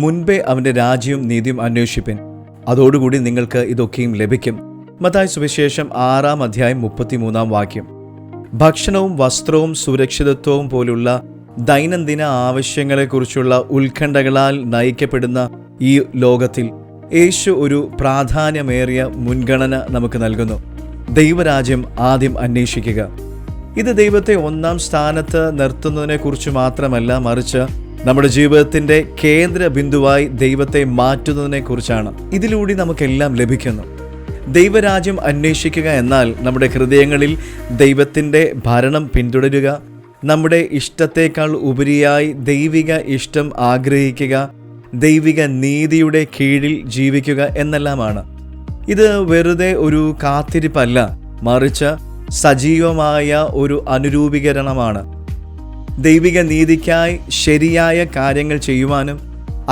മുൻപേ അവൻ്റെ രാജ്യവും നീതിയും അന്വേഷിപ്പിൻ, അതോടുകൂടി നിങ്ങൾക്ക് ഇതൊക്കെയും ലഭിക്കും. മത്തായി സുവിശേഷം 6 അധ്യായം 33 ഭക്ഷണവും വസ്ത്രവും സുരക്ഷിതത്വവും പോലുള്ള ദൈനംദിന ആവശ്യങ്ങളെക്കുറിച്ചുള്ള ഉത്കണ്ഠകളാൽ നയിക്കപ്പെടുന്ന ഈ ലോകത്തിൽ യേശു ഒരു പ്രാധാന്യമേറിയ മുൻഗണന നമുക്ക് നൽകുന്നു. ദൈവരാജ്യം ആദ്യം അന്വേഷിക്കുക. ഇത് ദൈവത്തെ ഒന്നാം സ്ഥാനത്ത് നിർത്തുന്നതിനെക്കുറിച്ച് മാത്രമല്ല, മറിച്ച് നമ്മുടെ ജീവിതത്തിൻ്റെ കേന്ദ്ര ബിന്ദുവായി ദൈവത്തെ മാറ്റുന്നതിനെക്കുറിച്ചാണ്. ഇതിലൂടെ നമുക്കെല്ലാം ലഭിക്കുന്നു. ദൈവരാജ്യം അന്വേഷിക്കുക എന്നാൽ നമ്മുടെ ഹൃദയങ്ങളിൽ ദൈവത്തിൻ്റെ ഭരണം പിന്തുടരുക, നമ്മുടെ ഇഷ്ടത്തേക്കാൾ ഉപരിയായി ദൈവിക ഇഷ്ടം ആഗ്രഹിക്കുക, ദൈവിക നീതിയുടെ കീഴിൽ ജീവിക്കുക എന്നെല്ലാമാണ്. ഇത് വെറുതെ ഒരു കാത്തിരിപ്പല്ല, മറിച്ച് സജീവമായ ഒരു അനുരൂപീകരണമാണ്. ദൈവിക നീതിക്കായി ശരിയായ കാര്യങ്ങൾ ചെയ്യുവാനും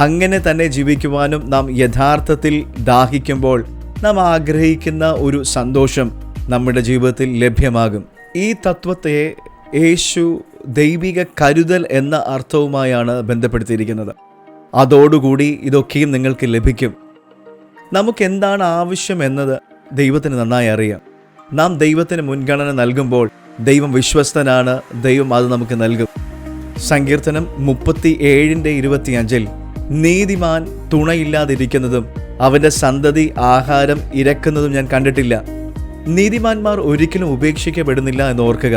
അങ്ങനെ തന്നെ ജീവിക്കുവാനും നാം യഥാർത്ഥത്തിൽ ദാഹിക്കുമ്പോൾ നാം ആഗ്രഹിക്കുന്ന ഒരു സന്തോഷം നമ്മുടെ ജീവിതത്തിൽ ലഭ്യമാകും. ഈ തത്വത്തെ യേശു ദൈവിക കരുതൽ എന്ന അർത്ഥവുമായാണ് ബന്ധപ്പെടുത്തിയിരിക്കുന്നത്. അതോടുകൂടി ഇതൊക്കെയും നിങ്ങൾക്ക് ലഭിക്കും. നമുക്കെന്താണ് ആവശ്യം എന്നത് ദൈവത്തിന് നന്നായി അറിയാം. നാം ദൈവത്തിന് മുൻഗണന നൽകുമ്പോൾ ദൈവം വിശ്വസ്തനാണ്, ദൈവം അത് നമുക്ക് നൽകും. സങ്കീർത്തനം 37:25 നീതിമാൻ തുണയില്ലാതിരിക്കുന്നതും അവൻ്റെ സന്തതി ആഹാരം ഇരക്കുന്നതും ഞാൻ കണ്ടിട്ടില്ല. നീതിമാന്മാർ ഒരിക്കലും ഉപേക്ഷിക്കപ്പെടുന്നില്ല എന്ന് ഓർക്കുക.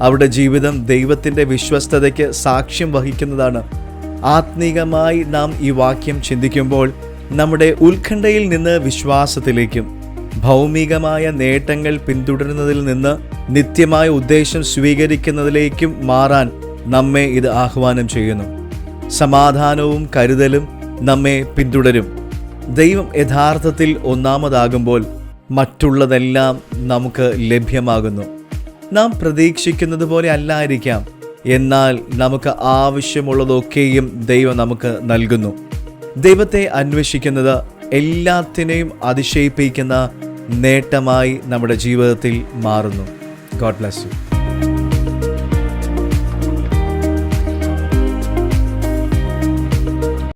അവരുടെ ജീവിതം ദൈവത്തിൻ്റെ വിശ്വസ്തതയ്ക്ക് സാക്ഷ്യം വഹിക്കുന്നതാണ്. ആത്മീകമായി നാം ഈ വാക്യം ചിന്തിക്കുമ്പോൾ നമ്മുടെ ഉത്കണ്ഠയിൽ നിന്ന് വിശ്വാസത്തിലേക്കും ഭൗമികമായ നേട്ടങ്ങൾ പിന്തുടരുന്നതിൽ നിന്ന് നിത്യമായ ഉദ്ദേശം സ്വീകരിക്കുന്നതിലേക്കും മാറാൻ നമ്മെ ഇത് ആഹ്വാനം ചെയ്യുന്നു. സമാധാനവും കരുതലും നമ്മെ പിന്തുടരും. ദൈവം യഥാർത്ഥത്തിൽ ഒന്നാമതാകുമ്പോൾ മറ്റുള്ളതെല്ലാം നമുക്ക് ലഭ്യമാകുന്നു. നാം പ്രതീക്ഷിക്കുന്നത് പോലെ അല്ലായിരിക്കാം, എന്നാൽ നമുക്ക് ആവശ്യമുള്ളതൊക്കെയും ദൈവം നമുക്ക് നൽകുന്നു. ദൈവത്തെ അന്വേഷിക്കുന്നത് എല്ലാത്തിനെയും അതിശയിപ്പിക്കുന്ന നേട്ടമായി നമ്മുടെ ജീവിതത്തിൽ മാറുന്നു. God bless you.